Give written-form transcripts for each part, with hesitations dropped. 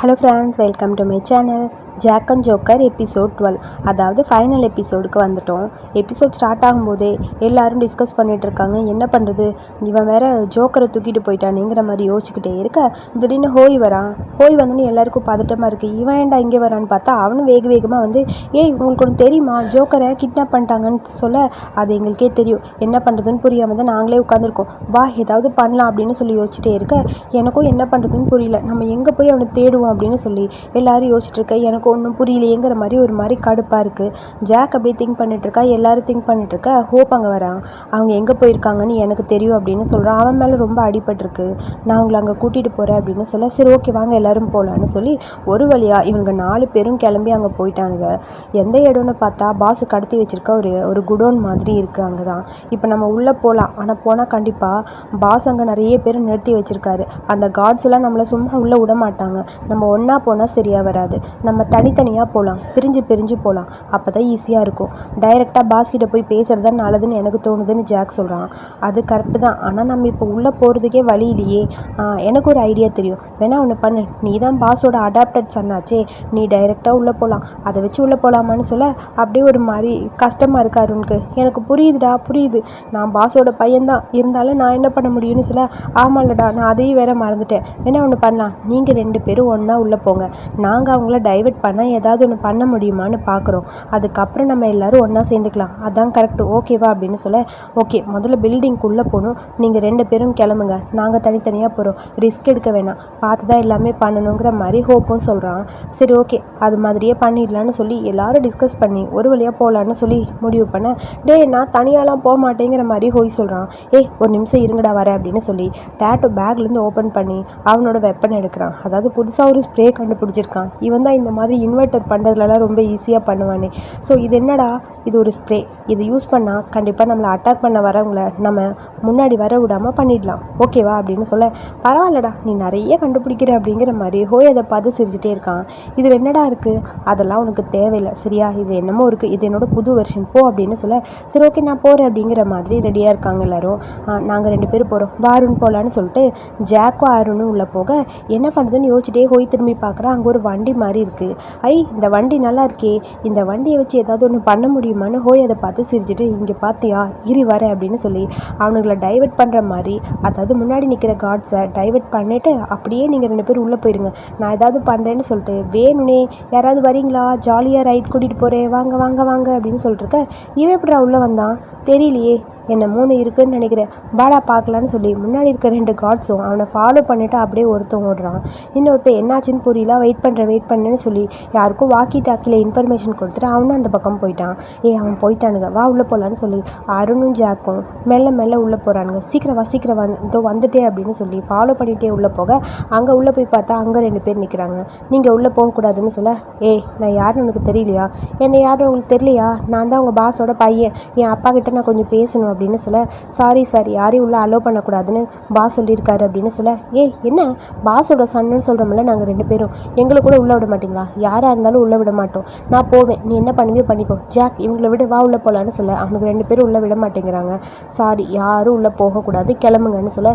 Hello friends, welcome to my channel. Jack and Joker episode 12, அதாவது final எபிசோடுக்கு வந்துட்டோம். Episode start ஆகும்போதே எல்லாரும் discuss பண்ணிகிட்டு இருக்காங்க. என்ன பண்ணுறது, இவன் வேற ஜோக்கரை தூக்கிட்டு போயிட்டானேங்கிற மாதிரி யோசிச்சுக்கிட்டே இருக்க, திடீர்னு ஹோய் வரான். ஹோய் வந்தோன்னு எல்லாருக்கும் பதட்டமாக இருக்குது. இவன் ஏன்டா இங்கே வரான்னு பார்த்தா அவனும் வேகமாக வந்து, ஏய் உங்களுக்கு ஒன்று தெரியுமா, ஜோக்கரை கிட்னாப் பண்ணிட்டாங்கன்னு சொல்ல, அது எங்களுக்கே தெரியும், என்ன பண்ணுறதுன்னு புரியாமல் தான் நாங்களே உட்காந்துருக்கோம், வா ஏதாவது பண்ணலாம் அப்படின்னு சொல்லி யோசிச்சுட்டே இருக்க, எனக்கும் என்ன பண்ணுறதுன்னு புரியல, நம்ம எங்கே போய் அவனை தேடுவோம் அப்படின்னு சொல்லி எல்லாரும் யோசிச்சுட்டு இருக்க. எனக்கு ஒன்றும் புரியலையேங்கிற மாதிரி ஒரு மாதிரி கடுப்பாக இருக்குது. ஜாக் அப்படியே திங்க் பண்ணிட்டுருக்கா, எல்லாரும் திங்க் பண்ணிட்டுருக்க. ஹோப் அங்கே வரான். அவங்க எங்கே போயிருக்காங்கன்னு எனக்கு தெரியும் அப்படின்னு சொல்கிறான். அவன் மேலே ரொம்ப அடிபட்டிருக்கு, நான் உங்களை அங்கே கூட்டிகிட்டு போகிறேன் அப்படின்னு சொல்ல, சரி ஓகே வாங்க எல்லாரும் போகலான்னு சொல்லி ஒரு வழியாக இவங்க 4 பேரும் கிளம்பி அங்கே போயிட்டானுங்க. எந்த இடம்னு பார்த்தா பாஸு கடத்தி வச்சுருக்க ஒரு குடோன் மாதிரி இருக்குது. அங்கே தான் இப்போ நம்ம உள்ளே போகலாம். ஆனால் போனால் கண்டிப்பாக பாஸ் அங்கே நிறைய பேர் நிறுத்தி வச்சுருக்காரு. அந்த கார்ட்ஸ் எல்லாம் நம்மளை சும்மா உள்ளே விட மாட்டாங்க. நம்ம ஒன்றா போனால் சரியாக வராது, நம்ம தனித்தனியாக போகலாம், பிரிஞ்சு போகலாம், அப்போ தான் ஈஸியாக இருக்கும். டைரெக்டாக பாஸ்கிட்ட போய் பேசுகிறது தான் நல்லதுன்னு எனக்கு தோணுதுன்னு ஜாக் சொல்கிறான். அது கரெக்டு தான், ஆனால் நம்ம இப்போ உள்ளே போகிறதுக்கே வழி இல்லையே. எனக்கு ஒரு ஐடியா தெரியும், வேணா ஒன்று பண்ணு, நீ தான் பாஸோட அடாப்டட் சன்னாச்சே, நீ டைரெக்டாக உள்ளே போகலாம், அதை வச்சு உள்ளே போகலாமான்னு சொல்ல, அப்படியே ஒரு மாதிரி கஷ்டமாக இருக்கா அருணுக்கு. எனக்கு புரியுதுடா புரியுது, நான் பாஸோட பையன்தான், இருந்தாலும் நான் என்ன பண்ண முடியும்னு சொல்ல, ஆமாம்லடா நான் அதையும் வேற மறந்துட்டேன், வேணா ஒன்று பண்ணலாம், நீங்கள் 2 பேரும் ஒன்றா உள்ளே போங்க, நாங்கள் அவங்கள டைவர்ட் பண்ண ஏதாவது ஒன்று பண்ண முடியுமான்னு பார்க்குறோம், அதுக்கப்புறம் நம்ம எல்லோரும் ஒன்றா சேர்ந்துக்கலாம், அதான் கரெக்டு, ஓகேவா அப்படின்னு சொல்ல, ஓகே முதல்ல பில்டிங்குள்ளே போகணும், நீங்கள் 2 பேரும் கிளம்புங்க, நாங்கள் தனித்தனியாக போகிறோம், ரிஸ்க் எடுக்க வேணாம், பார்த்து தான் எல்லாமே பண்ணணுங்கிற மாதிரி ஹோப்பும் சொல்கிறான். சரி ஓகே அது மாதிரியே பண்ணிடலான்னு சொல்லி எல்லாரும் டிஸ்கஸ் பண்ணி ஒரு வழியாக போகலான்னு சொல்லி முடிவு பண்ண, நான் தனியாலாம் போக மாட்டேங்கிற மாதிரி ஹோய் சொல்கிறான். ஒரு நிமிஷம் இருங்கடா வரேன் அப்படின்னு சொல்லி டேட்டோ பேக்லேருந்து ஓப்பன் பண்ணி அவனோட வெப்பன் எடுக்கிறான். அதாவது புதுசாக ஒரு ஸ்ப்ரே கண்டுபிடிச்சிருக்கான். இவன் தான் இந்த மாதிரி இன்வெர்ட்டர் பண்ணுறதுலலாம் ரொம்ப ஈஸியாக பண்ணுவானே. ஸோ இது என்னடா, இது ஒரு ஸ்ப்ரே, இது யூஸ் பண்ணால் கண்டிப்பாக நம்மளை அட்டாக் பண்ண வரவங்கள நம்ம முன்னாடி வர விடாமல் பண்ணிடலாம், ஓகேவா அப்படின்னு சொல்ல, பரவாயில்லடா நீ நிறைய கண்டுபிடிக்கிற அப்படிங்கிற மாதிரி ஹோய் அதை பார்த்து சிரிச்சிட்டே இருக்கான். இதில் என்னடா இருக்குது, அதெல்லாம் உனக்கு தேவையில்லை சரியா, இது என்னமோ இருக்குது, இது என்னோட புது வெர்ஷன் போ அப்படின்னு சொல்ல, சரி ஓகே நான் போகிறேன் அப்படிங்கிற மாதிரி ரெடியாக இருக்காங்க எல்லோரும். நாங்கள் 2 பேரும் போகிறோம், வாருன்னு போகலான்னு சொல்லிட்டு ஜாக்கும் அருணும் உள்ளே போக, என்ன பண்ணுறதுன்னு யோசிச்சுட்டே ஹோய் திரும்பி பார்க்குறேன். அங்கே ஒரு வண்டி மாதிரி இருக்குது. இந்த வண்டி நல்லா இருக்கே, இந்த வண்டியை வச்சு ஏதாவது ஒன்று பண்ண முடியுமான்னு ஹோய் அதை பார்த்து சிரிச்சுட்டு, இங்கே பார்த்தியா இரு வரேன் அப்படின்னு சொல்லி அவனுங்களை டைவர்ட் பண்ணுற மாதிரி, அதாவது முன்னாடி நிற்கிற கார்ட்ஸை டைவர்ட் பண்ணிவிட்டு அப்படியே நீங்கள் 2 பேரும் உள்ளே போயிருங்க, நான் ஏதாவது பண்ணுறேன்னு சொல்லிட்டு, வேணுனே யாராவது வரீங்களா, ஜாலியாக ரைட் கூட்டிகிட்டு போகிறேன், வாங்க வாங்க வாங்க அப்படின்னு சொல்லிட்டுருக்க. இவன் எப்படா உள்ளே வந்தான் தெரியலையே, என்ன 3 இருக்குன்னு நினைக்கிறேன், வாடா பார்க்கலான்னு சொல்லி முன்னாடி இருக்க 2 கார்ட்ஸும் அவனை ஃபாலோ பண்ணிவிட்டு அப்படியே ஒருத்தன் ஓடுறான். இன்னொருத்தர் என்னாச்சுன்னு புரியல, வெயிட் பண்ணுறேன்னு சொல்லி யாருக்கும் வாக்கி டாக்கியில் இன்ஃபர்மேஷன் கொடுத்துட்டு அவனும் அந்த பக்கம் போயிட்டான். அவன் போயிட்டானுங்க, வா உள்ளே போகலான்னு சொல்லி அருணும் ஜாக்கும் மெல்ல உள்ளே போகிறானுங்க. சீக்கிரம் வா இதோ வந்துட்டே அப்படின்னு சொல்லி ஃபாலோ பண்ணிகிட்டே உள்ளே போக, அங்கே உள்ளே போய் பார்த்தா அங்கே 2 பேர் நிற்கிறாங்க. நீங்கள் உள்ளே போகக்கூடாதுன்னு சொல்ல, நான் யாருன்னு உனக்கு தெரியலையா, என்னை யாரும் உங்களுக்கு தெரியலையா, நான் தான் உங்கள் பாஸோட பையன், என் அப்பா கிட்ட நான் கொஞ்சம் பேசணும் அப்படின்னு சொல்ல, சாரி யாரையும் உள்ளே அலோவ் பண்ணக்கூடாதுன்னு பாஸ் சொல்லியிருக்காரு அப்படின்னு சொல்ல, என்ன பாஸோட சன்னு சொல்கிறோம்ல, நாங்கள் 2 பேரும் எங்களை கூட உள்ளே விட மாட்டிங்களா, யாராக இருந்தாலும் உள்ளே விட மாட்டோம், நான் போவேன், நீ என்ன பண்ணுவியோ பண்ணிக்கோ, ஜாக் இவங்களை விட வா உள்ளே போகலான்னு சொல்ல, அவனுக்கு 2 பேரும் உள்ளே விட மாட்டேங்கிறாங்க. சாரி யாரும் உள்ளே போகக்கூடாது கிளம்புங்கன்னு சொல்ல,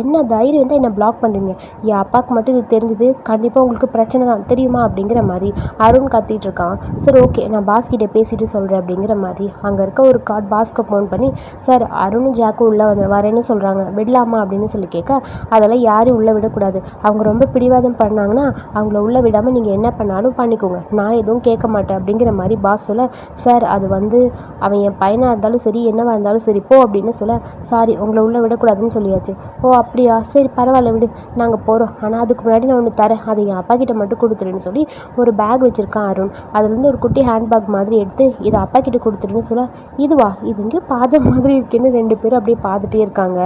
என்ன தைரியம் தான் என்ன பிளாக் பண்ணுறீங்க, என் அப்பாவுக்கு மட்டும் இது தெரிஞ்சது கண்டிப்பாக உங்களுக்கு பிரச்சனை தான் தெரியுமா அப்படிங்கிற மாதிரி அருண் கத்திட்டு இருக்கான். சரி ஓகே நான் பாஸ்கிட்ட பேசிட்டு சொல்கிறேன் அப்படிங்கிற மாதிரி அங்கே இருக்க ஒரு கார்டு பாஸ்க்கு ஃபோன் பண்ணி, சார் அருணும் ஜாக்கும் உள்ளே வரேன்னு சொல்கிறாங்க, விடலாமா அப்படின்னு சொல்லி கேட்க, அதெல்லாம் யாரும் உள்ளே விடக்கூடாது, அவங்க ரொம்ப பிடிவாதம் பண்ணாங்கன்னா அவங்கள உள்ளே விடாமல் நீங்கள் என்ன பண்ணாலும் பண்ணிக்கோங்க, நான் எதுவும் கேட்க மாட்டேன் அப்படிங்கிற மாதிரி பாஸ் சொல்ல, சார் அது வந்து அவன் என் பையனாக இருந்தாலும் சரி என்னவாக இருந்தாலும் சரி போ அப்படின்னு சொல்ல, சாரி உங்களை உள்ளே விடக்கூடாதுன்னு சொல்லியாச்சு. அப்படியா சரி பரவாயில்ல விடு, நாங்கள் போகிறோம், ஆனால் அதுக்கு முன்னாடி நான் ஒன்று தரேன், அதை என் அப்பா கிட்ட மட்டும் கொடுத்துருன்னு சொல்லி ஒரு பேக் வச்சுருக்கான் அருண். அதுலேருந்து ஒரு குட்டி ஹேண்ட்பேக் மாதிரி எடுத்து இதை அப்பா கிட்ட கொடுத்துருன்னு சொல்ல, இதுவா இது எங்கேயும் பார்த்த மாதிரி இருக்குன்னு 2 பேரும் அப்படியே பார்த்துட்டே இருக்காங்க.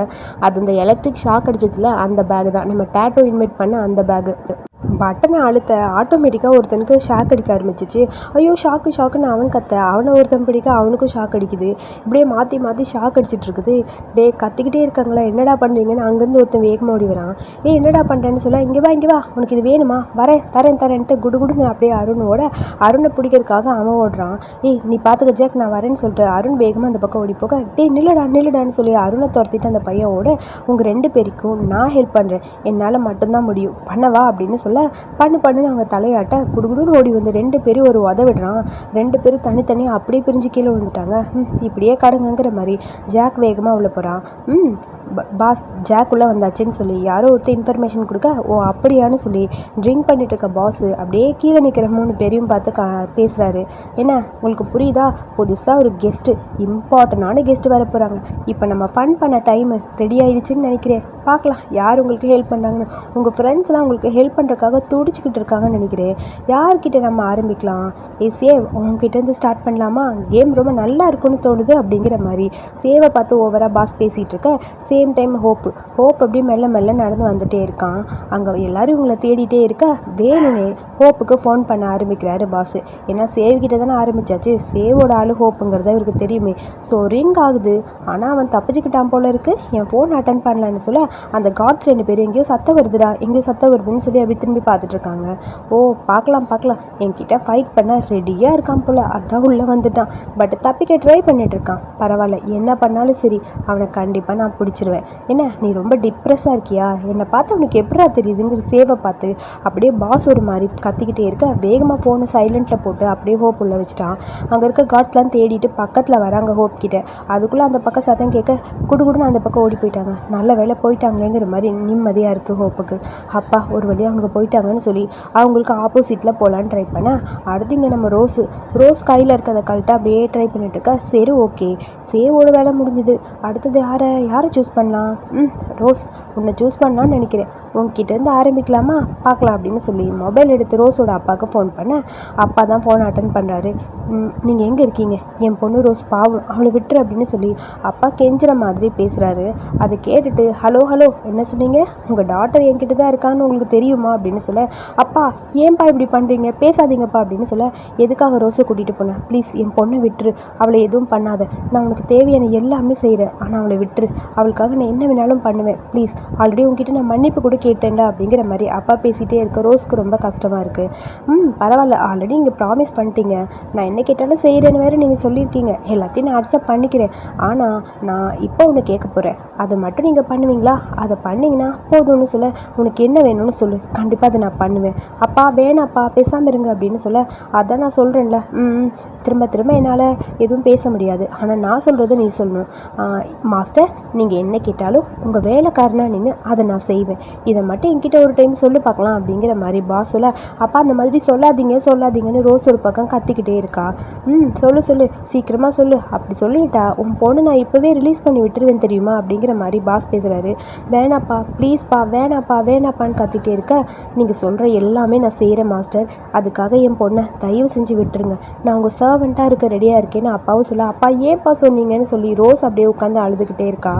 அது இந்த எலக்ட்ரிக் ஷாக் அடிச்சதுல அந்த பேக் தான், நம்ம டேட்டோ இன்வைட் பண்ண அந்த பேகு. பட்டனை அழுத்த ஆட்டோமேட்டிக்காக ஒருத்தனுக்கு ஷாக் அடிக்க ஆரம்பிச்சிச்சு. ஐயோ ஷாக்குன்னு அவன் கத்த, அவனை ஒருத்தன் பிடிக்க அவனுக்கும் ஷாக் அடிக்குது. இப்படியே மாற்றி ஷாக் அடிச்சிட்டு இருக்குது. கத்திக்கிட்டே இருக்காங்களா, என்னடா பண்ணுறீங்கன்னு அங்கேருந்து ஒருத்தன் வேகமாக ஓடி வரான். என்னடா பண்ணுறேன்னு சொல்ல, இங்கே வா உனக்கு இது வேணுமா, வரேன் தரேன்ட்டு குடுகுடுன்னு அப்படியே அருணை பிடிக்கிறதுக்காக அவன் ஓடுறான். நீ பார்த்துக்க ஜாக் நான் வரேன்னு சொல்லிட்டு அருண் வேகமாக அந்த பக்கம் ஓடி போக, நில்லுடான்னு சொல்லி அருணை துரத்திட்டு அந்த பையன் ஓட, உங்கள் 2 பேருக்கும் நான் ஹெல்ப் பண்ணுறேன், என்னால் மட்டும்தான் முடியும், பண்ணவா அப்படின்னு சொல்ல, பண்ணுன்னு அவங்க தலையாட்ட குடுகுடுன்னு ஓடி வந்து 2 பேரும் ஒரு விடுறான். 2 பேரும் தனித்தனியாக அப்படியே பிரிஞ்சு கீழே விழுந்துட்டாங்க. இப்படியே கடங்குங்கிற மாதிரி ஜாக் வேகமாக உள்ள போகிறான். பாஸ் ஜாக் உள்ளே வந்தாச்சுன்னு சொல்லி யாரோ ஒருத்தர் இன்ஃபர்மேஷன் கொடுக்க, ஓ அப்படியான்னு சொல்லி ட்ரிங்க் பண்ணிட்டு இருக்க பாஸ் அப்படியே கீழே நிற்கிற 3 பேரையும் பார்த்து பேசுகிறாரு. என்ன உங்களுக்கு புரியுதா? புதுசாக ஒரு கெஸ்ட்டு, இம்பார்ட்டண்டான கெஸ்ட்டு வர போகிறாங்க. இப்போ நம்ம ஃபன் பண்ண டைமு ரெடி ஆகிடுச்சின்னு நினைக்கிறேன். பார்க்கலாம் யார் உங்களுக்கு ஹெல்ப் பண்ணுறாங்கன்னு. உங்கள் ஃப்ரெண்ட்ஸ்லாம் உங்களுக்கு ஹெல்ப் பண்ணுறதுக்காக துடிச்சிக்கிட்டு இருக்காங்கன்னு நினைக்கிறேன். யார்கிட்ட நம்ம ஆரம்பிக்கலாம்? சேவ் உங்ககிட்டேருந்து ஸ்டார்ட் பண்ணலாமா? கேம் ரொம்ப நல்லா இருக்குன்னு தோணுது அப்படிங்கிற மாதிரி சேவை பார்த்து ஓவராக பாஸ் பேசிகிட்டு இருக்க, சேம் டைம் ஹோப் அப்படியே மெல்ல மெல்ல நடந்து வந்துகிட்டே இருக்கான். அங்கே எல்லோரும் இவங்களை தேடிட்டே இருக்க வேணும்னே ஹோப்புக்கு ஃபோன் பண்ண ஆரம்பிக்கிறாரு பாஸ். ஏன்னா சேவ்கிட்ட தானே ஆரம்பித்தாச்சு, சேவோட ஆளு ஹோப்புங்கிறத இவருக்கு தெரியுமே. ஸோ ரிங் ஆகுது, ஆனால் அவன் தப்பிச்சுக்கிட்டான் போல இருக்குது. என் ஃபோன் அட்டன் பண்ணலான்னு சொல்ல அந்த காட்ஸ் 2 பேரும் எங்கேயோ சத்தம் வருதுன்னு சொல்லி அப்படி திரும்பி பார்த்துட்ருக்காங்க. ஓ பார்க்கலாம் என்கிட்ட ஃபைட் பண்ண ரெடியாக இருக்கான் போல், அதான் உள்ளே வந்துட்டான். பட் தப்பிக்க ட்ரை பண்ணிகிட்ருக்கான். பரவாயில்ல, என்ன பண்ணாலும் சரி அவனை கண்டிப்பாக நான் பிடிச்சிருவேன். என்ன நீ ரொம்ப டிப்ரெஸ்ஸாக இருக்கியா? என்னை பார்த்து அவனுக்கு எப்படா தெரியுதுங்கிற சேவை பார்த்து அப்படியே பாஸ் ஒரு மாதிரி கத்திக்கிட்டே இருக்க வேகமாக ஃபோனை சைலண்ட்டில் போட்டு அப்படியே ஹோப் உள்ள வச்சுட்டான். அங்கே இருக்க காட்ஸ்லாம் தேடிட்டு பக்கத்தில் வராங்க ஹோப் கிட்ட. அதுக்குள்ளே அந்த பக்கம் சத்தம் கேட்க குடுகுடுன்னு அந்த பக்கம் ஓடி போயிட்டாங்க. நல்ல வேலை போயிட்டாங்களேங்கிற மாதிரி நிம்மதியாக இருக்குது ஹோப்புக்கு. அப்பா ஒரு வழியாக அவங்க போயிட்டாங்கன்னு சொல்லி அவங்களுக்கு ஆப்போசிட்டில் போகலான்னு ட்ரை பண்ண, அடுத்து இங்கே நம்ம ரோஸ் கையில் இருக்கிறத கழட்ட அப்படியே ட்ரை பண்ணிட்டு இருக்கா. சரி ஓகே, சேவோட வேலை முடிஞ்சுது. அடுத்தது யாரை சூஸ் பண்ணலாம்? ரோஸ் உன்னை சூஸ் பண்ணலான்னு நினைக்கிறேன். உங்ககிட்டேருந்து ஆரம்பிக்கலாமா? பார்க்கலாம் அப்படின்னு சொல்லி மொபைல் எடுத்து ரோஸோட அப்பாவுக்கு ஃபோன் பண்ண, அப்பா தான் ஃபோன் அட்டன் பண்ணுறாரு. நீங்கள் எங்கே இருக்கீங்க? என் பொண்ணு ரோஸ் பாவம், அவளை விட்டுரு அப்படின்னு சொல்லி அப்பா கெஞ்சுற மாதிரி பேசுகிறாரு. அதை கேட்டுட்டு ஹலோ என்ன சொன்னீங்க? உங்கள் டாட்டர் என்கிட்ட தான் இருக்கான்னு உங்களுக்கு தெரியுமா அப்படின்னு சொல்ல, அப்பா ஏன்பா இப்படி பண்ணுறீங்க, பேசாதீங்கப்பா அப்படின்னு சொல்ல, எதுக்காக ரோஸை கூட்டிகிட்டு போனேன்? ப்ளீஸ் என் பொண்ணை விட்டுரு, அவளை எதுவும் பண்ணாத. நான் உனக்கு தேவையான எல்லாமே செய்கிறேன், ஆனால் அவளை விட்டுரு. அவளுக்காக நான் என்ன வேணாலும் பண்ணுவேன், ப்ளீஸ். ஆல்ரெடி உங்ககிட்ட நான் மன்னிப்பு கூட கேட்டேன்ல அப்படிங்கிற மாதிரி அப்பா பேசிகிட்டே இருக்க ரோஸ்க்கு ரொம்ப கஷ்டமாக இருக்குது. பரவாயில்ல, ஆல்ரெடி நீங்கள் ப்ராமிஸ் பண்ணிட்டீங்க, நான் என்ன கேட்டாலும் செய்கிறேன்னு வேறு நீங்கள் சொல்லியிருக்கீங்க. எல்லாத்தையும் நான் அக்செப்ட் பண்ணிக்கிறேன். ஆனால் நான் இப்போ ஒன்று கேட்க போகிறேன், அதை மட்டும் நீங்கள் பண்ணுவீங்களா? அதை பண்ணிங்கன்னா போதும்னு சொல்ல, உனக்கு என்ன வேணும்னு சொல்லு, கண்டிப்பாக அதை நான் பண்ணுவேன். அப்பா வேணாப்பா பேசாமல் இருங்க அப்படின்னு சொல்ல, அதான் நான் சொல்கிறேன்ல, திரும்ப என்னால் எதுவும் பேச முடியாது, ஆனால் நான் சொல்கிறத நீ சொல்லணும். மாஸ்டர் நீங்கள் என்ன கேட்டாலும் உங்கள் வேலைக்காரனாக நின்று அதை நான் செய்வேன். இதை மட்டும் என்கிட்ட ஒரு டைம் சொல்லி பார்க்கலாம் அப்படிங்கிற மாதிரி பாஸ் சொல்ல, அப்பா அந்த மாதிரி சொல்லாதீங்கன்னு ரோஸ் ஒரு பக்கம் கத்திக்கிட்டே இருக்கா. சொல்லு சீக்கிரமாக சொல்லு, அப்படி சொல்லிட்டா உன் பொண்ணு நான் இப்போவே ரிலீஸ் பண்ணி விட்டுருவேன் தெரியுமா அப்படிங்கிற மாதிரி பாஸ் பேசுகிறாரு. வேணாப்பா ப்ளீஸ்ப்பா, வேணாப்பான்னு கத்திட்டே இருக்க, நீங்கள் சொல்கிற எல்லாமே நான் செய்கிறேன் மாஸ்டர், அதுக்காக என் பொண்ணை தயவு செஞ்சு விட்டுருங்க, நான் உங்கள் சர்வெண்ட்டாக இருக்க ரெடியாக இருக்கேன்னு அப்பாவும் சொல்ல, அப்பா ஏன்ப்பா சொன்னீங்கன்னு சொல்லி ரோஸ் அப்படியே உட்காந்து அழுதுகிட்டே இருக்கா.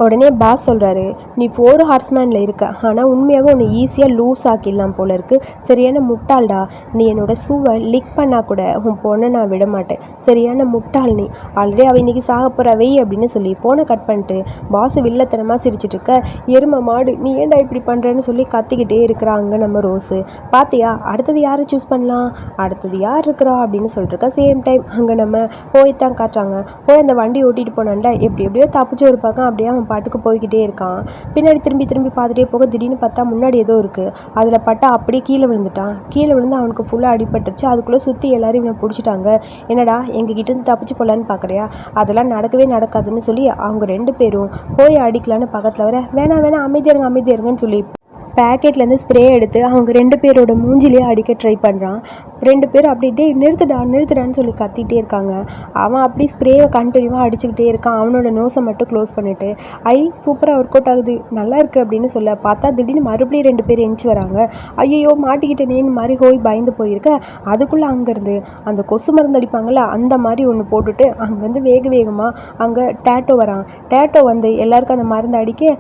உடனே பாஸ் சொல்கிறாரு, நீ 4 ஹார்ஸ்மேனில் இருக்க, ஆனால் உண்மையாகவே உன்னை ஈஸியாக லூஸ் ஆக்கிடலாம் போல இருக்குது. சரியான முட்டாள்டா நீ. என்னோடய ஷூவை லிக் பண்ணால் கூட உன் பொண்ணை நான் விட மாட்டேன். சரியான முட்டாள் நீ. ஆல்ரெடி அவள் இன்றைக்கி சாக போகிற வெய் அப்படின்னு சொல்லி ஃபோனை கட் பண்ணிட்டு பாஸ் வில்லத்தனமாக சிரிச்சிட்டு இருக்க, எருமை மாடு நீ ஏன்டா இப்படி பண்ணுறேன்னு சொல்லி கத்திக்கிட்டே இருக்கிறாங்க நம்ம ரோஸு. பார்த்தியா அடுத்தது யாரை சூஸ் பண்ணலாம், அடுத்தது யார் இருக்கிறா அப்படின்னு சொல்லிட்டுருக்கா. சேம் டைம் அங்கே நம்ம போய் தான் காட்டுறாங்க. அந்த வண்டி ஓட்டிகிட்டு போனான்ல, எப்படியோ தப்பிச்சு ஒரு பக்கம் அப்படியே அவன் பாட்டுக்கு போய்கிட்டே இருக்கான். பின்னாடி திரும்பி பார்த்துட்டே போக திடீர்னு பார்த்தா முன்னாடி ஏதோ இருக்குது. அதில் பட்டா அப்படியே கீழே விழுந்து அவனுக்கு ஃபுல்லாக அடிபட்டுருச்சு. அதுக்குள்ளே சுற்றி எல்லாரும் இவனை பிடிச்சிட்டாங்க. என்னடா எங்ககிட்டேருந்து தப்பிச்சு போகலான்னு பார்க்குறியா? அதெல்லாம் நடக்கவே நடக்காதுன்னு சொல்லி அவங்க 2 பேரும் போய் அடிக்கலான்னு பக்கத்தில் வர, வேணாம் அமைதியாருங்கன்னு சொல்லி பேக்கெட்லேருந்து ஸ்ப்ரே எடுத்து அவங்க 2 பேரோட மூஞ்சிலேயே அடிக்க ட்ரை பண்ணுறான். 2 பேர் அப்படியே நிறுத்துடான்னு சொல்லி கத்திகிட்டே இருக்காங்க. அவன் அப்படி ஸ்ப்ரேயை கண்டினியூவாக அடிச்சுக்கிட்டே இருக்கான். அவனோட நோஸை மட்டும் க்ளோஸ் பண்ணிவிட்டு, சூப்பராக ஒர்க் அவுட் ஆகுது, நல்லா இருக்குது அப்படின்னு சொல்ல பார்த்தா திடீர்னு மறுபடியும் 2 பேர் எஞ்சி வராங்க. ஐயோ மாட்டிக்கிட்டேனேன்னு மாதிரி ஹோய் பயந்து போயிருக்க. அதுக்குள்ளே அங்கேருந்து அந்த கொசு மருந்து அடிப்பாங்கள்ல அந்த மாதிரி ஒன்று போட்டுட்டு அங்கேருந்து வேகமாக அங்கே டேட்டோ வரான். டேட்டோ வந்து எல்லாருக்கும் அந்த மருந்து அடிக்க,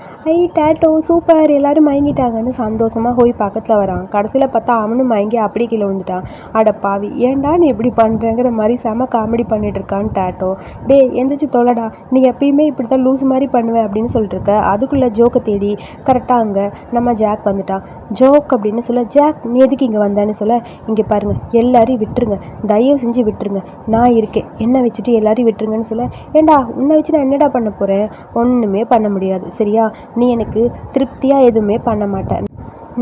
டேட்டோ சூப்பர் எல்லோரும் மயங்கிட்டாங்க சந்தோஷமாக ஹோய் பக்கத்தில் வரான். கடைசியில் பார்த்தா அவனும் மயங்கி அப்படி கீழே விழுந்துட்டான். அட பாவி ஏன்டா நீ இப்படி பண்ணுறங்கிற மாதிரி செம காமெடி பண்ணிட்டு இருக்கான்னு டேட்டோ. டே எந்திரிச்சு தொலைடா, நீ எப்பயுமே இப்படி தான் லூஸ் மாதிரி பண்ணுவேன் அப்படின்னு சொல்லிட்டு இருக்க. அதுக்குள்ளே ஜோக்கை தேடி கரெக்டாக அங்கே நம்ம ஜாக் வந்துட்டான். ஜோக் அப்படின்னு சொல்ல, ஜாக் நீ எதுக்கு இங்கே வந்தான்னு சொல்ல, இங்கே பாருங்கள் எல்லாரையும் விட்டுருங்க, தயவு செஞ்சு விட்டுருங்க, நான் இருக்கேன், என்ன வச்சுட்டு எல்லாரையும் விட்டுருங்கன்னு சொல்ல, ஏண்டா உன்னை வச்சு நான் என்னடா பண்ண போகிறேன்? ஒன்றுமே பண்ண முடியாது சரியா, நீ எனக்கு திருப்தியாக எதுவுமே பண்ண மாட்டேன்.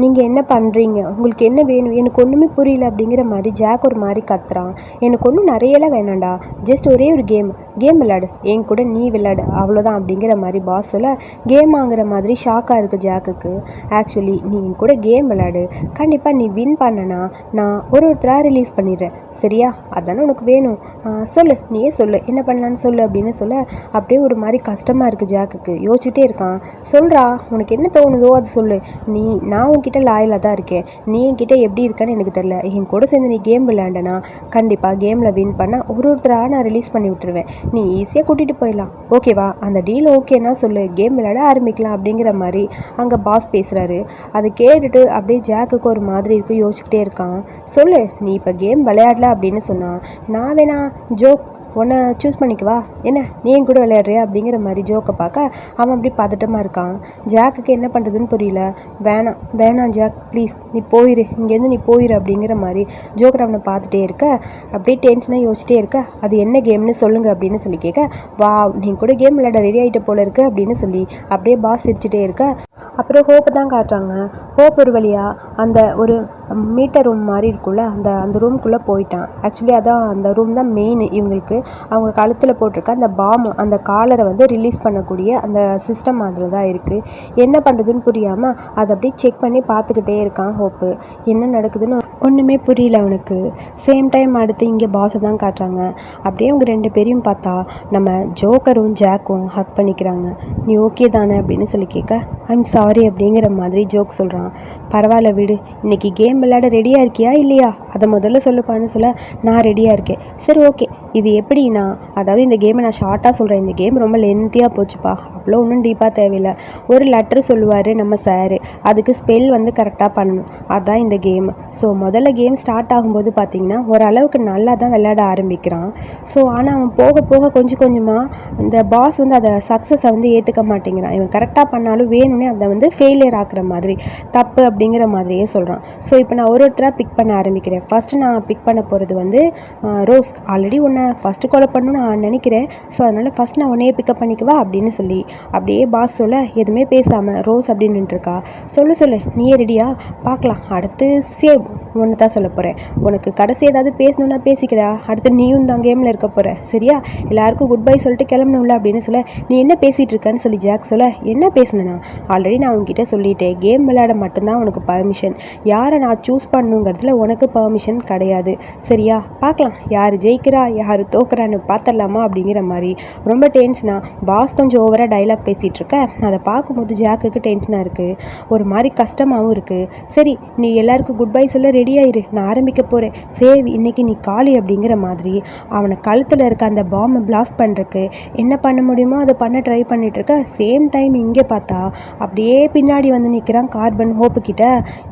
நீங்கள் என்ன பண்ணுறீங்க, உங்களுக்கு என்ன வேணும், எனக்கு ஒன்றுமே புரியல அப்படிங்கிற மாதிரி ஜாக் ஒரு மாதிரி கத்துறான். எனக்கு ஒன்றும் நிறையலாம் வேணாண்டா, ஜஸ்ட் ஒரே ஒரு கேம் விளையாடு, என் கூட நீ விளையாடு, அவ்வளோதான் அப்படிங்கிற மாதிரி பாஸ் சொல்ல கேம் ஆகுற மாதிரி ஷாக்காக இருக்குது ஜாக்குக்கு. ஆக்சுவலி நீ என் கூட கேம் விளையாடு, கண்டிப்பாக நீ வின் பண்ணனா நான் ஒருத்தராக ரிலீஸ் பண்ணிடுறேன், சரியா? அதானே உனக்கு வேணும், சொல்லு, நீயே சொல்லு, என்ன பண்ணலான்னு சொல்லு அப்படின்னு சொல்ல அப்படியே ஒரு மாதிரி கஷ்டமாக இருக்குது ஜாக்குக்கு. யோசிச்சுட்டே இருக்கான். சொல்கிறா, உனக்கு என்ன தோணுதோ அது சொல்லு. நான் உன்கிட்ட லாயலாக தான் இருக்கேன், நீ என்கிட்ட எப்படி இருக்கன்னு எனக்கு தெரியல. என் கூட சேர்ந்து நீ கேம் விளையாண்டனா கண்டிப்பாக கேமில் வின் பண்ணால் ஒருத்தராக நான் ரிலீஸ் பண்ணி விட்டுருவேன், நீ ஈஸியாக கூட்டிகிட்டு போயிடலாம், ஓகேவா? அந்த டீல் ஓகேன்னா சொல்லு, கேம் விளையாட ஆரம்பிக்கலாம் அப்படிங்கிற மாதிரி அங்கே பாஸ் பேசுகிறாரு. அதை கேட்டுட்டு அப்படியே ஜாக்குக்கு ஒரு மாதிரி இருக்கு. யோசிச்சுக்கிட்டே இருக்கான். சொல்லு, நீ இப்போ கேம் விளையாடல அப்படின்னு சொன்னான், நான் வேணா ஜோக் உன்னை சூஸ் பண்ணிக்குவா, என்ன நீ என் கூட விளையாடுறியா அப்படிங்கிற மாதிரி ஜோக்கை பார்க்க அவன் அப்படி பதட்டமாக இருக்கான். ஜாக்குக்கு என்ன பண்ணுறதுன்னு புரியல. வேணாம் ஜாக் ப்ளீஸ், நீ போயிரு, இங்கேருந்து நீ போயிரு அப்படிங்கிற மாதிரி ஜோக்கர் அவனை பார்த்துட்டே இருக்க அப்படியே டென்ஷனாக யோசிச்சிட்டே இருக்க. அது என்ன கேம்னு சொல்லுங்க அப்படின்னு சொல்லி கேட்க, வா நீ கூட கேம் விளையாட ரெடி ஆகிட்ட போல இருக்கு அப்படின்னு சொல்லி அப்படியே பாஸ் சிரிச்சிட்டே இருக்க. அப்புறம் ஹோப்பை தான் காட்டுறாங்க. ஹோப் ஒரு வழியாக அந்த ஒரு மீட்டர் ரூம் மாதிரி இருக்குல்ல, அந்த ரூம்குள்ளே போயிட்டான். ஆக்சுவலி அதான் அந்த ரூம் தான் மெயின் இவங்களுக்கு. அவங்க கழுத்தில் போட்டிருக்க அந்த பாம், அந்த காலரை வந்து ரிலீஸ் பண்ணக்கூடிய அந்த சிஸ்டம் அதில் தான் இருக்குது. என்ன பண்ணுறதுன்னு புரியாமல் அதை அப்படியே செக் பண்ணி பார்த்துக்கிட்டே இருக்கான் ஹோப்பு. என்ன நடக்குதுன்னு ஒன்றுமே புரியல அவனுக்கு. சேம் டைம் அடுத்து இங்கே பாஸை தான் காட்டுறாங்க. அப்படியே அவங்க ரெண்டு பேரையும் பார்த்தா நம்ம ஜோக்கரும் ஜாக்கும் ஹக் பண்ணிக்கிறாங்க. நீ ஓகே தானே அப்படின்னு சொல்லி கேட்க, ஐம் சாரி அப்படிங்கிற மாதிரி ஜோக் சொல்கிறான். பரவாயில்ல விடு, இன்றைக்கி கேம் விளையாட ரெடியாக இருக்கியா இல்லையா, அதை முதல்ல சொல்லுப்பான்னு சொல்ல, நான் ரெடியாக இருக்கேன். சரி ஓகே, இது எப்படின்னா, அதாவது இந்த கேமை நான் ஷார்ட்டாக சொல்கிறேன், இந்த கேம் ரொம்ப லென்த்தியாக போச்சுப்பா, அவ்வளோ ஒன்றும் டீப்பாக தேவையில்லை. ஒரு லெட்டர் சொல்லுவார் நம்ம சாரு, அதுக்கு ஸ்பெல் வந்து கரெக்டாக பண்ணணும், அதுதான் இந்த கேம். ஸோ முதல்ல கேம் ஸ்டார்ட் ஆகும்போது பார்த்திங்கன்னா ஓரளவுக்கு நல்லா தான் விளையாட ஆரம்பிக்கிறான். ஸோ ஆனால் அவன் போக போக கொஞ்சம் கொஞ்சமாக இந்த பாஸ் வந்து அதை சக்ஸஸை வந்து ஏற்றுக்க மாட்டேங்கிறான். இவன் கரெக்டாக பண்ணாலும் வேணும்னே அதை வந்து ஃபெயிலியர் ஆக்குற மாதிரி, தப்பு அப்படிங்கிற மாதிரியே சொல்கிறான். ஸோ இப்போ நான் ஒருத்தராக பிக் பண்ண ஆரம்பிக்கிறேன். ஃபஸ்ட்டு நான் பிக் பண்ண போகிறது வந்து ரோஸ். ஆல்ரெடி உன்னை ஃபஸ்ட்டு கொலை பண்ணணும்னு நான் நினைக்கிறேன், ஸோ அதனால் ஃபஸ்ட் நான் உன்னையே பிக்கப் பண்ணிக்குவா அப்படின்னு சொல்லி அப்படியே பாஸ் சொல்ல எதுவுமே பேசாமல் ரோஸ் அப்படின்னு நின்றுருக்கா. சொல்லு நீயே ரெடியா, பார்க்கலாம். அடுத்து சேவ், ஒன்று தான் சொல்ல போகிறேன். உனக்கு கடைசி ஏதாவது பேசணுன்னா பேசிக்கிறா, அடுத்து நீயும் தான் கேமில் இருக்க போகிற, சரியா? எல்லாருக்கும் குட் பை சொல்லிட்டு கிளம்பணும்ல அப்படின்னு சொல்ல, நீ என்ன பேசிகிட்டு இருக்கன்னு சொல்லி ஜாக் சொல்ல, என்ன பேசணுண்ணா, ஆல்ரெடி நான் உங்ககிட்ட சொல்லிட்டேன், கேம் விளையாட மட்டும்தான் உனக்கு பர்மிஷன், யாரை நான் சூஸ் பண்ணுங்கிறதுல உனக்கு பர்மிஷன் கிடையாது, சரியா? பார்க்கலாம் யார் ஜெயிக்கிறா யார் தோக்குறான்னு பார்த்துடலாமா அப்படிங்கிற மாதிரி ரொம்ப டென்ஷனாக பாஸ் கொஞ்சம் ஓவராக டைலாக் பேசிகிட்டு இருக்க. அதை பார்க்கும்போது ஜாக்குக்கு டென்ஷனாக இருக்குது, ஒரு மாதிரி கஷ்டமாகவும் இருக்குது. சரி நீ எல்லாருக்கும் குட் பை சொல்ல ரெடியாயிரு, நான் ஆரம்பிக்க போகிறேன், சேவ் இன்னைக்கு நீ காலி அப்படிங்கிற மாதிரி அவனை கழுத்தில் இருக்க அந்த பாம்பை பிளாஸ்ட் பண்ணுறக்கு என்ன பண்ண முடியுமோ அதை பண்ண ட்ரை பண்ணிட்டு இருக்க. சேம் டைம் இங்கே பார்த்தா அப்படியே பின்னாடி வந்து நிற்கிறான் கார்பன் ஹோப்புக்கிட்ட.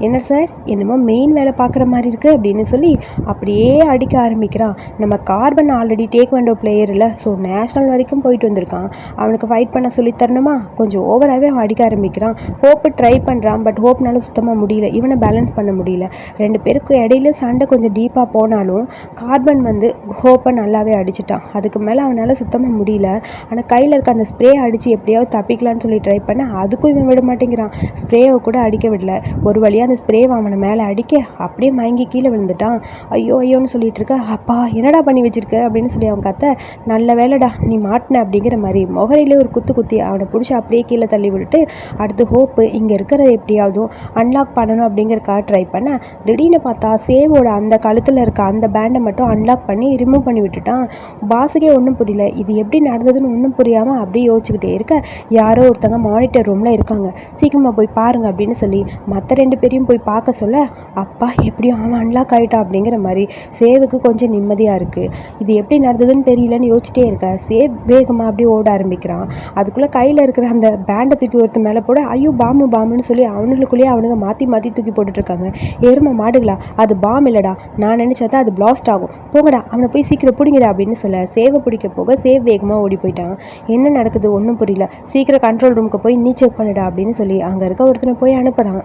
என்ன சார் என்னமோ மெயின் வேலை பார்க்குற மாதிரி இருக்குது அப்படின்னு சொல்லி அப்படியே அடிக்க ஆரம்பிக்கிறான். நம்ம கார்பன் ஆல்ரெடி டேக் வெண்டோ பிளேயர் இல்லை, ஸோ நேஷ்னல் வரைக்கும் போயிட்டு வந்திருக்கான், அவனுக்கு ஃபைட் பண்ண சொல்லி தரணுமா, கொஞ்சம் ஓவராகவே அவன் அடிக்க ஆரம்பிக்கிறான். ஹோப்பு ட்ரை பண்ணுறான், பட் ஹோப்னால சுத்தமாக முடியல, இவனை பேலன்ஸ் பண்ண முடியல. ரெண்டு பேருக்கு இடையில சண்டை கொஞ்சம் டீப்பாக போனாலும் கார்பன் வந்து ஹோப்பை நல்லாவே அடிச்சிட்டான். அதுக்கு மேலே அவனால் சுத்தமாக முடியல. ஆனால் கையில் இருக்க அந்த ஸ்ப்ரே அடித்து எப்படியாவது தப்பிக்கலான்னு சொல்லி ட்ரை பண்ண, அதுக்கும் இவன் விட மாட்டேங்கிறான், ஸ்ப்ரேவை கூட அடிக்க விடல. ஒரு வழியாக அந்த ஸ்ப்ரேவை அவனை மேலே அடிக்க அப்படியே மயங்கி கீழே விழுந்துட்டான். ஐயோன்னு சொல்லிட்டு இருக்க. அப்பா என்னடா பண்ணி வச்சிருக்க அப்படின்னு சொல்லி அவன் கத்த, நல்ல வேலைடா நீ மாட்டின அப்படிங்கிற மாதிரி முகரையிலே ஒரு குத்தி அவனை பிடிச்சி அப்படியே கீழே தள்ளி விட்டுட்டு அடுத்து ஹோப்பு இங்கே இருக்கிறத எப்படியாவது அன்லாக் பண்ணணும் அப்படிங்கிறக்காக ட்ரை பண்ண, திடீர்னு பார்த்தா சேவோட அந்த கழுத்தில் இருக்க அந்த பேண்டை மட்டும் அன்லாக் பண்ணி ரிமூவ் பண்ணி விட்டுட்டான். பாஸுக்கே ஒன்றும் புரியல, இது எப்படி நடந்ததுன்னு ஒன்றும் புரியாமல் அப்படியே யோசிச்சுக்கிட்டே இருக்க. யாரோ ஒருத்தங்க மானிட்டர் ரூமில் இருக்காங்க, சீக்கிரமாக போய் பாருங்க அப்படின்னு சொல்லி மற்ற ரெண்டு பேரையும் போய் பார்க்க சொல்ல, அப்பா எப்படியும் அவன் அன்லாக் ஆகிட்டான் அப்படிங்கிற மாதிரி சேவுக்கு கொஞ்சம் நிம்மதியாக இருக்குது. இது எப்படி நடந்ததுன்னு தெரியலன்னு யோசிச்சிட்டே இருக்க. சேவ் வேகமாக அப்படியே ஓட ஆரம்பிக்கிறான். அதுக்குள்ளே கையில் இருக்கிற அந்த பேண்டை தூக்கி ஒருத்தர் மேலே போட, ஐயோ பாம்புன்னு சொல்லி அவனுக்குள்ளேயே அவனுங்க மாற்றி தூக்கி போட்டுட்ருக்காங்க. எருமை மாடுகளா, அது பாம் இல்லைடா, நான் நினச்சா அது பிளாஸ்ட் ஆகும், போங்கடா அவனை போய் சீக்கிரம் பிடிங்கடா அப்படின்னு சொல்ல சேவை பிடிக்க போக சேவ் வேகமாக ஓடி போயிட்டான். என்ன நடக்குது ஒன்றும் புரியல, சீக்கிரம் கண்ட்ரோல் ரூமுக்கு போய் நீ செக் பண்ணிடா அப்படின்னு சொல்லி அங்கே இருக்க ஒருத்தனை போய் அனுப்புகிறான்.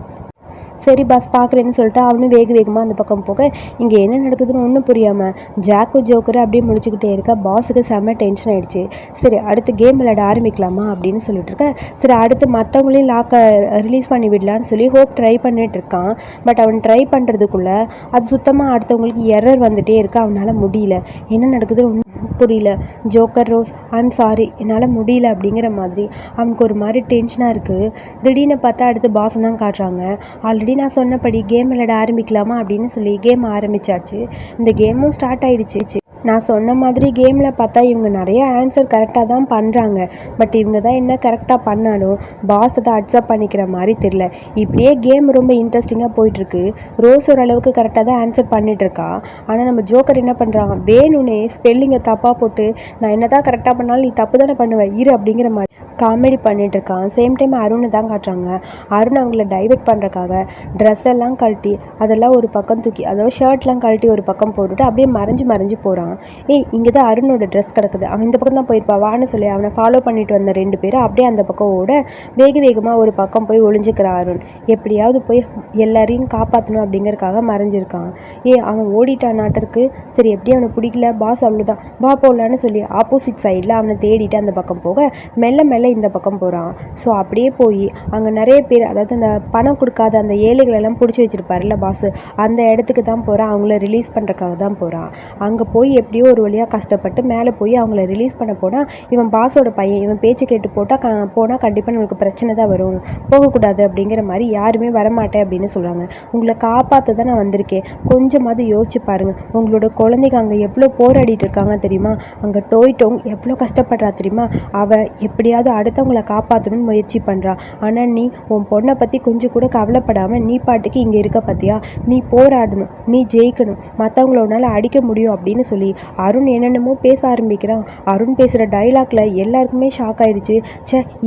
சரி பாஸ் பார்க்குறேன்னு சொல்லிட்டு அவனும் வேகமாக அந்த பக்கம் போக இங்கே என்ன நடக்குதுன்னு ஒன்றும் புரியாமல் ஜாக்கும் ஜோக்கரும் அப்படியே முடிச்சுக்கிட்டே இருக்க பாஸுக்கு செம்ம டென்ஷன் ஆயிடுச்சு. சரி அடுத்து கேம் விளையாட ஆரம்பிக்கலாமா அப்படின்னு சொல்லிட்டு இருக்க. சரி அடுத்து மற்றவங்களையும் ரிலீஸ் பண்ணி விடலான்னு சொல்லி ஹோப் ட்ரை பண்ணிட்டு இருக்கான். பட் அவன் ட்ரை பண்ணுறதுக்குள்ள அது சுத்தமாக அடுத்தவங்களுக்கு எரர் வந்துட்டே இருக்கு. அவனால் முடியல. என்ன நடக்குதுன்னு புரியல. ஜோக்கர் ரோஸ் ஐம் சாரி என்னால் முடியல அப்படிங்கிற மாதிரி அவனுக்கு ஒரு மாதிரி டென்ஷனாக இருக்குது. திடீர்னு பார்த்தா அடுத்து பாஸ் தான் காட்டுறாங்க. ஆல்ரெடி நான் சொன்னபடி கேம் விளையாட ஆரம்பிக்கலாமா அப்படின்னு சொல்லி கேம் ஆரம்பிச்சாச்சு. இந்த கேமும் ஸ்டார்ட் ஆயிடுச்சு. நான் சொன்ன மாதிரி கேமில் பார்த்தா இவங்க நிறைய ஆன்சர் கரெக்டாக தான் பண்ணுறாங்க. பட் இவங்க தான் என்ன கரெக்டாக பண்ணாலும் பாஸ் அதை அக்செப்ட் பண்ணிக்கிற மாதிரி தெரில. இப்படியே கேம் ரொம்ப இன்ட்ரெஸ்டிங்காக போயிட்டுருக்கு. ரோஸ் ஓரளவுக்கு கரெக்டாக தான் ஆன்சர் பண்ணிகிட்ருக்கா. ஆனால் நம்ம ஜோக்கர் என்ன பண்ணுறாங்க, வேணும்னே ஸ்பெல்லிங்கை தப்பாக போட்டு நான் என்ன தான் கரெக்டாக பண்ணாலும் நீ தப்பு தானே பண்ணுவேன் இரு அப்படிங்கிற மாதிரி காமெடி பண்ணிகிட்டு இருக்கான். சேம் டைம் அருணை தான் காட்டுறாங்க. அருண் அவங்கள டைவெர்ட் பண்ணுறக்காக ட்ரெஸ் எல்லாம் கழட்டி அதெல்லாம் ஒரு பக்கம் தூக்கி, அதாவது ஷர்ட்லாம் கழட்டி ஒரு பக்கம் போட்டுட்டு அப்படியே மறைஞ்சு போகிறான். இங்கே தான் அருணோட ட்ரெஸ் கிடக்குது, அவன் இந்த பக்கம் தான் போயிருப்பா வான்னு சொல்லி அவனை ஃபாலோ பண்ணிட்டு வந்த 2 பேரும் அப்படியே அந்த பக்கம் ஓட வேகமாக ஒரு பக்கம் போய் ஒளிஞ்சுக்கிறான் அருண். எப்படியாவது போய் எல்லாரையும் காப்பாற்றணும் அப்படிங்கிறதுக்காக மறைஞ்சிருக்கான். அவன் ஓடிட்டான் நாட்டிற்கு. சரி எப்படி அவனை பிடிக்கல பாஸ் அவ்வளோதான் வா போகலான்னு சொல்லி ஆப்போசிட் சைடில் அவனை தேடிட்டு அந்த பக்கம் போக மெல்ல இந்த பக்கம் போகிறான். ஸோ அப்படியே போய் அங்கே நிறைய பேர், அதாவது அந்த பணம் கொடுக்காத அந்த ஏழைகளெல்லாம் பிடிச்சி வச்சிருப்பாருல்ல பாஸ், அந்த இடத்துக்கு தான் போகிறான். அவங்கள ரிலீஸ் பண்ணுறக்காக தான் போகிறான். அங்கே போய் எப்படியோ ஒரு வழியாக கஷ்டப்பட்டு மேலே போய் அவங்கள ரிலீஸ் பண்ண போனால் இவன் பாஸோட பையன், இவன் பேச்சு கேட்டு போனால் கண்டிப்பாக நம்மளுக்கு பிரச்சனை தான் வரும், போகக்கூடாது அப்படிங்கிற மாதிரி யாருமே வரமாட்டேன் அப்படின்னு சொல்கிறாங்க. உங்களை காப்பாற்ற தான் நான் வந்திருக்கேன், கொஞ்சமாவது யோசிச்சு பாருங்கள். உங்களோட குழந்தைங்க அங்கே எவ்வளோ போராடிட்டு இருக்காங்க தெரியுமா, அங்கே டோங் எவ்வளோ கஷ்டப்படுறா தெரியுமா, அவள் எப்படியாவது அடுத்தவங்களை காப்பாற்றணும்னு முயற்சி பண்ணுறா. ஆனால் நீ உன் பொண்ணை பற்றி கொஞ்சம் கூட கவலைப்படாமல் நீ பாட்டுக்கு இங்கே இருக்க பார்த்தியா, நீ போராடணும், நீ ஜெயிக்கணும், மற்றவங்களோட அடிக்க முடியும் அப்படின்னு சொல்லி அருண் என்னென்னமோ பேச ஆரம்பிக்கிறான். அருண் பேசுகிற டைலாக்ல எல்லாருக்குமே ஷாக் ஆயிடுச்சு.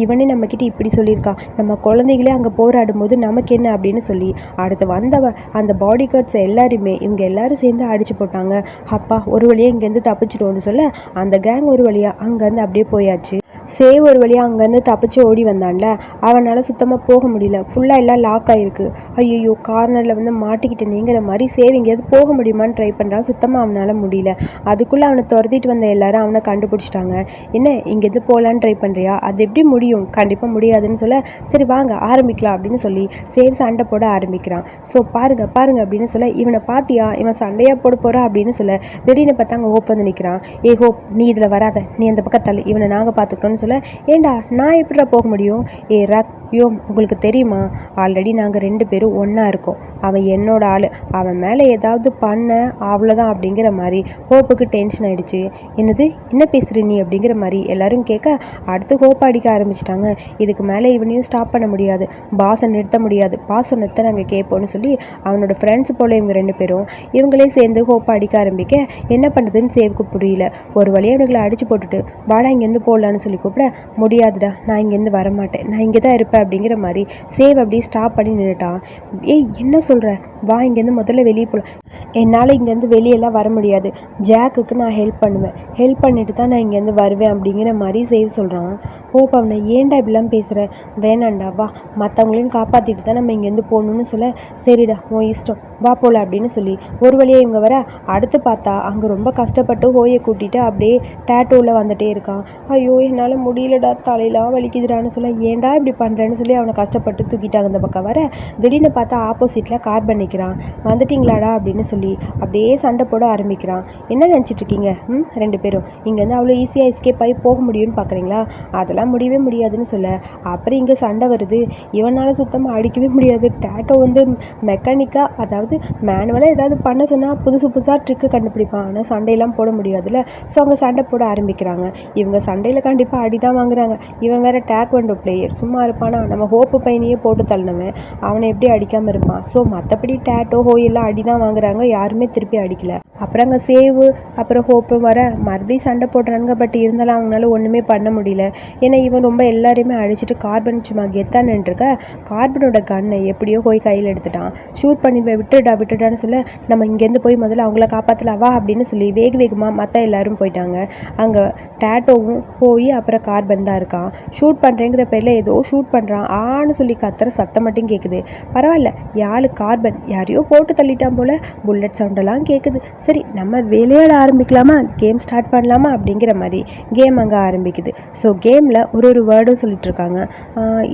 இவனே நம்மக்கிட்ட இப்படி சொல்லியிருக்கான், நம்ம குழந்தைகளே அங்கே போராடும் போது நமக்கு என்ன அப்படின்னு சொல்லி அடுத்து வந்தவ அந்த பாடி கார்ட்ஸ் எல்லாருமே இவங்க எல்லாரும் சேர்ந்து அடிச்சு போட்டாங்க. அப்பா ஒரு வழியாக இங்கேருந்து தப்பிச்சிடுவோன்னு சொல்ல அந்த கேங் ஒரு வழியாக அங்கேருந்து அப்படியே போயாச்சு. சேவ் ஒரு வழியாக அங்கேருந்து தப்பிச்சு ஓடி வந்தான்ல, அவனால் சுத்தமாக போக முடியல, ஃபுல்லாக எல்லாம் லாக் ஆகிருக்கு. ஐயோ கார்னரில் வந்து மாட்டிக்கிட்டேனேங்கிற மாதிரி சேவ் எங்கேயாவது போக முடியுமான்னு ட்ரை பண்ணுறான். சுத்தமாக அவனால் முடியல. அதுக்குள்ளே அவனை துரத்திட்டு வந்த எல்லாரும் அவனை கண்டுபிடிச்சிட்டாங்க. என்ன இங்கேருந்து போகலான்னு ட்ரை பண்ணுறியா, அது எப்படி முடியும், கண்டிப்பாக முடியாதுன்னு சொல்ல சரி வாங்க ஆரம்பிக்கலாம் அப்படின்னு சொல்லி சேவ் சண்டை போட ஆரம்பிக்கிறான். ஸோ பாருங்க அப்படின்னு சொல்ல இவனை பார்த்தியா இவன் சண்டையாக போட போகிறான் அப்படின்னு சொல்ல திடீர்னு பார்த்தா அங்கே ஹோப் வந்து நிற்கிறான். ஹோப் நீ இதில் வராத, நீ அந்த பக்கத்தால் இவனை நாங்கள் பார்த்துக்கிட்டோன்னு சொல்ல ஏண்டா நான் எப்படிடா போக முடியும், ராக் உங்களுக்கு தெரியுமா ஆல்ரெடி நாங்கள் 2 பேரும் ஒன்றா இருக்கோம், அவன் என்னோட ஆள், அவன் மேலே ஏதாவது பண்ண அவ்வளோதான் அப்படிங்கிற மாதிரி ஹோப்புக்கு டென்ஷன் ஆகிடுச்சு. என்ன பேசுகிற நீ அப்படிங்கிற மாதிரி எல்லாரும் கேட்க அடுத்து ஹோப் அடிக்க ஆரம்பிச்சிட்டாங்க. இதுக்கு மேலே இவனையும் ஸ்டாப் பண்ண முடியாது, பாஸை நிறுத்த முடியாது, பாஸ் சொன்னதை நாங்கள் கேட்போன்னு சொல்லி அவனோட ஃப்ரெண்ட்ஸ் போல் இவங்க 2 பேரும் இவங்களே சேர்ந்து ஹோப்பை அடிக்க ஆரம்பிக்க என்ன பண்ணுறதுன்னு சேவுக்கு புரியல. ஒரு வழியாக இவங்களை அடித்து போட்டுட்டு வாடா இங்கேருந்து போடலான்னு சொல்லி கூப்பிட முடியாதுடா, நான் இங்கேருந்து வரமாட்டேன், நான் இங்கே தான் இருப்பேன் அப்படிங்கிற மாதிரி சேவ் அப்படியே ஸ்டாப் பண்ணி நின்றுட்டான். என்ன சொல்கிற, வா இங்கேருந்து முதல்ல வெளியே போகலாம், என்னால் இங்கேருந்து வெளியெல்லாம் வர முடியாது, ஜாக்குக்கு நான் ஹெல்ப் பண்ணுவேன், ஹெல்ப் பண்ணிட்டு தான் நான் இங்கேருந்து வருவேன் அப்படிங்கிற மாதிரி சேவ் சொல்கிறான். ஹோப் அவனை ஏன்டா இப்படிலாம் பேசுகிறேன், வேணாண்டா வா, மற்றவங்களையும் காப்பாற்றிட்டு தான் நம்ம இங்கேருந்து போகணுன்னு சொல்ல சரிடா உன் இஷ்டம் வா போகல அப்படின்னு சொல்லி ஒரு வழியாக இவங்க வர அடுத்து பார்த்தா அங்கே ரொம்ப கஷ்டப்பட்டு ஹோயை கூட்டிகிட்டு அப்படியே டேட்டோவில் வந்துட்டே இருக்கான். ஐயோ என்னால் முடியலடா, தலையெல்லாம் வலிக்குதுடான்னு சொல்ல ஏன்டா இப்படி பண்ணுறேன்னு சொல்லி அவனை கஷ்டப்பட்டு தூக்கிட்டாங்க. அந்த பக்கம் வர திடீர்னு பார்த்தா ஆப்போசிட்டில் கார்பன் நிற்கிறான். வந்துட்டிங்களாடா அப்படின்னு சொல்லி அப்படியே சண்டை போட ஆரம்பிக்கிறான். என்ன நினச்சிட்ருக்கீங்க 2 பேரும் இங்கேருந்து அவ்வளோ ஈஸியாக எஸ்கேப் ஆகி போக முடியும்னு பார்க்குறீங்களா, அதெல்லாம் முடியவே முடியாதுன்னு சொல்ல அப்புறம் இங்கே சண்டை வருது. இவனால் சுத்தமாக அடிக்கவே முடியாது. டேட்டோ வந்து மெக்கானிக்காக, அதாவது மேனுவலாக ஏதாவது பண்ண சொன்னால் புதுசாக ட்ரிக்கு கண்டுபிடிப்பான். ஆனால் சண்டையெல்லாம் போட முடியாதுல்ல. ஸோ அங்கே சண்டை போட ஆரம்பிக்கிறாங்க. இவங்க சண்டையில் கண்டிப்பாக அடி தான் வாங்குறாங்க. இவன் வேறு டேக்வண்டோ பிளேயர், சும்மா இருப்பானா, நம்ம ஹோப்பு பையனையே போட்டு தள்ளினவன், அவனை எப்படி அடிக்காமல் இருப்பான். ஸோ மற்றபடி டேட்டோ ஹோயெல்லாம் அடி தான் வாங்குறாங்க, யாருமே திருப்பி அடிக்கல. அப்புறம் அங்கே சேவு அப்புறம் ஹோப்பு வர மறுபடியும் சண்டை போடுறாங்க. பட் இருந்தாலும் அவங்களால ஒன்றுமே பண்ண முடியல. ஏன்னா இவன் ரொம்ப எல்லாரையுமே அடிச்சுட்டு கார்பன் சும்மா கெத்தானுன்ட்ருக்க கார்பனோட கன்னை எப்படியோ போய் கையில் எடுத்துட்டான். ஷூட் பண்ணி விட்டுடான்னு சொல்ல நம்ம இங்கேருந்து போய் முதல்ல அவங்கள காப்பாற்றலாவா அப்படின்னு சொல்லி வேகமாக மற்ற எல்லாரும் போயிட்டாங்க. அங்கே டேட்டோவும் போய் அப்புறம் கார்பன் தான் இருக்கான். ஷூட் பண்ணுறேங்கிற பேரில் ஏதோ ஷூட் பண்ணுற பண்ணுறான், ஆன்னு சொல்லி கத்துற சத்தம் மட்டும் கேட்குது. பரவாயில்ல, யாழ் கார்பன் யாரையோ போட்டு தள்ளிட்டான் போல், புல்லட் சவுண்டெல்லாம் கேட்குது. சரி நம்ம விளையாட ஆரம்பிக்கலாமா, கேம் ஸ்டார்ட் பண்ணலாமா அப்படிங்கிற மாதிரி கேம் அங்கே ஆரம்பிக்குது. ஸோ கேமில் ஒரு வேர்டும் சொல்லிட்டு இருக்காங்க.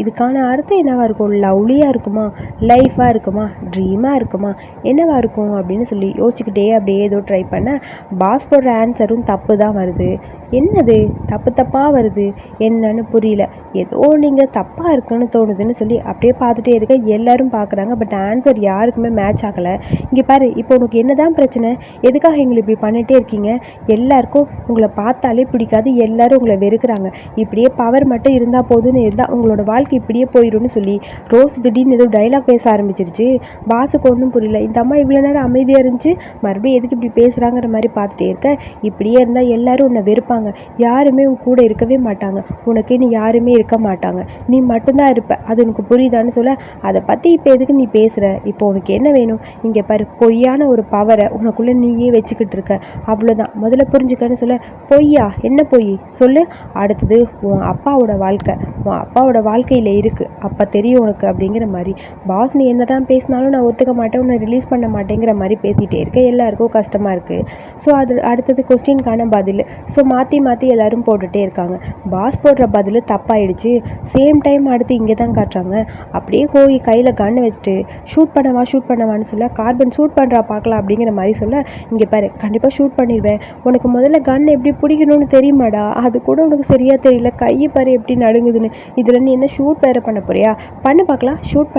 இதுக்கான அர்த்தம் என்னவாக இருக்கும்? லவ்லியாக இருக்குமா, லைஃபாக இருக்குமா, ட்ரீமாக இருக்குமா, என்னவாக இருக்கும் அப்படின்னு சொல்லி யோசிச்சுக்கிட்டே அப்படியே ஏதோ ட்ரை பண்ண பாஸ் போடுற ஆன்சரும் தப்பு தான் வருது. என்னது தப்பு தப்பாக வருது, என்னன்னு புரியல. ஏதோ நீங்கள் தப்பாக இருக்குன்னு தோணுதுன்னு சொல்லி அப்படியே பார்த்துட்டே இருக்க எல்லோரும் பார்க்குறாங்க. பட் ஆன்சர் யாருக்குமே மேட்ச் ஆகலை. இங்கே பாரு, இப்போ உனக்கு என்ன தான் பிரச்சனை, எதுக்காக எங்களை இப்படி பண்ணிகிட்டே இருக்கீங்க, எல்லாருக்கும் உங்களை பார்த்தாலே பிடிக்காது, எல்லோரும் உங்களை வெறுக்கிறாங்க, இப்படியே பவர் மட்டும் இருந்தால் போதும்னு இருந்தால் உங்களோட வாழ்க்கை இப்படியே போயிடும்னு சொல்லி ரோஸ் திடீர்னு ஏதோ டைலாக் பேச ஆரம்பிச்சிருச்சு. பாஸுக்கு ஒன்றும் புரியல. இந்த அம்மா இவ்வளோ நேரம் அமைதியாக இருந்துச்சு, மறுபடியும் எதுக்கு இப்படி பேசுகிறாங்கிற மாதிரி பார்த்துட்டே இருக்க. இப்படியே இருந்தால் எல்லாரும் உன்னை வெறுப்பாங்க, யாருமே உன் கூட இருக்கவே மாட்டாங்க, உனக்குன்னு யாருமே இருக்க மாட்டாங்க, நீ மட்டும்தான் இருப்ப, அது உனக்கு புரியுதான்னு சொல்ல. அதை பற்றி இப்போ எதுக்கு நீ பேசுகிற, இப்போ உனக்கு என்ன வேணும், இங்கே பாரு, பொய்யான ஒரு பவரை உனக்குள்ளே நீயே வச்சுக்கிட்டு இருக்க, அவ்வளோதான், முதல்ல புரிஞ்சுக்கன்னு சொல்ல. பொய்யா, என்ன பொய் சொல்லு. அடுத்தது உன் அப்பாவோட வாழ்க்கை, உன் அப்பாவோட வாழ்க்கையில் இருக்குது, அப்போ தெரியும் உனக்கு அப்படிங்கிற மாதிரி. பாஸ் நீ என்ன தான் பேசினாலும் நான் ஒத்துக்க மாட்டேன், உன்னை ரிலீஸ் பண்ண மாட்டேங்கிற மாதிரி பேசிகிட்டே இருக்க. எல்லாருக்கும் கஷ்டமாக இருக்குது. ஸோ அது அடுத்தது கொஸ்டின்கான பதில். ஸோ மாற்றி மாற்றி எல்லோரும் போட்டுகிட்டே இருக்காங்க. பாஸ் போடுற பதில் தப்பாயிடுச்சு. சேம் டைம் அடுத்து இங்கே தான் காட்டுறாங்க. அப்படியே ஹோய் கையில் கன்று வச்சுட்டு ஷூட் பண்ணவான்னு சொல்ல. கார்பன் ஷூட் பண்ணுறா பார்க்கலாம் அப்படிங்கிற மாதிரி சொல்ல. இங்கே பாரு, கண்டிப்பாக ஷூட் பண்ணிடுவேன், உனக்கு முதல்ல கன் எப்படி பிடிக்கணும்னு தெரியுமாடா, அது கூட உனக்கு சரியாக தெரியல, கையை பாரு எப்படி நடுங்குதுன்னு, இதில் நீ என்ன ஷூட் வேறு பண்ண போறியா, பண்ணு பார்க்கலாம், ஷூட்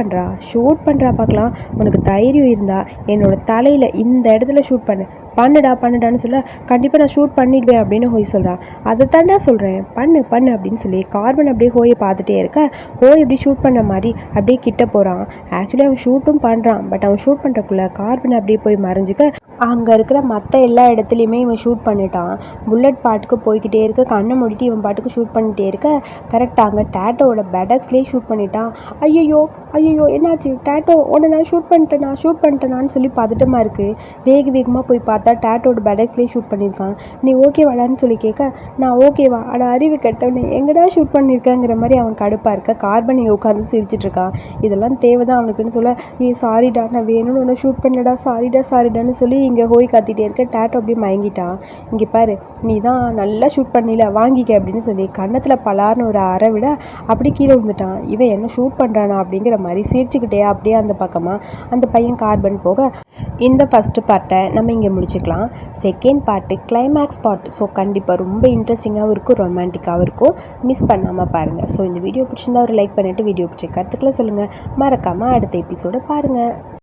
பண்ணுறா பார்க்கலாம், உனக்கு தைரியம் இருந்தா என்னோட தலையில் இந்த இடத்துல ஷூட் பண்ணுடான்னு சொல்ல. கண்டிப்பாக நான் ஷூட் பண்ணிடுவேன் அப்படின்னு ஹோய் சொல்கிறான். அதை தாண்டா சொல்கிறேன், பண்ணு அப்படின்னு சொல்லி கார்பன் அப்படியே ஹோயை பார்த்துட்டே இருக்க. ஹோய் எப்படி ஷூட் பண்ண மாதிரி அப்படியே கிட்ட போகிறான். ஆக்சுவலி அவன் ஷூட்டும் பண்ணுறான், பட் அவன் ஷூட் பண்ணுறக்குள்ள கார்பன் அப்படியே போய் மறைஞ்சிக்க. அங்கே இருக்கிற மற்ற எல்லா இடத்துலையுமே இவன் ஷூட் பண்ணிட்டான். புல்லட் பாட்டுக்கு போய்கிட்டே இருக்க, கண்ணை மூடிட்டு இவன் பாட்டுக்கு ஷூட் பண்ணிகிட்டே இருக்க. கரெக்டாக அங்கே டேட்டோட பெடக்ஸ்லேயே ஷூட் பண்ணிட்டான். ஐயோ என்னாச்சு டேட்டோ, உன்னை நான் ஷூட் பண்ணிட்டேனான்னு சொல்லி பதட்டமாக இருக்குது. வேகமாக போய் பார்த்தா டேட்டோட பெடக்ஸ்லேயே ஷூட் பண்ணியிருக்கான். நீ ஓகேவாடான்னு சொல்லி கேட்க, நான் ஓகேவா, அட அறிவு கெட்டவனே, எங்கடா ஷூட் பண்ணியிருக்கேங்கிற மாதிரி அவன் கடுப்பாக இருக்க. கார்பன் இங்கே உட்காந்து சிரிச்சிட்டு இருக்கான். இதெல்லாம் தேவைதான் அவனுக்குன்னு சொல்ல. சாரிடா, நான் வேணும்னு உன்னை ஷூட் பண்ணலடா, சாரிடான்னு சொல்லி இங்கே ஹோய் கத்திட்டே இருக்க. டேட்டோ அப்படியே மயங்கிட்டான். இங்கே பாரு, நீ தான் நல்லா ஷூட் பண்ணில, வாங்கிக்க அப்படின்னு சொல்லி கன்னத்தில் பலார்னு ஒரு அரை விட அப்படி கீழே விழுந்துட்டான். இவன் என்ன ஷூட் பண்ணுறானா அப்படிங்கிற மாதிரி சிரிச்சுக்கிட்டே அப்படியே அந்த பக்கமாக அந்த பையன் கார்பன் போக. இந்த ஃபஸ்ட்டு பார்ட்டை நம்ம இங்கே முடிச்சுக்கலாம். Second part climax part. So கண்டிப்பாக ரொம்ப இன்ட்ரெஸ்டிங்காகவும் இருக்கும், ரொமான்டிக்காகவும் இருக்கும், மிஸ் பண்ணாமல் பாருங்கள். ஸோ இந்த வீடியோ பிடிச்சிருந்தா ஒரு லைக் பண்ணிவிட்டு வீடியோ பிடிச்ச கருத்துக்களை சொல்லுங்கள். மறக்காமல் அடுத்த எபிசோடை பாருங்கள்.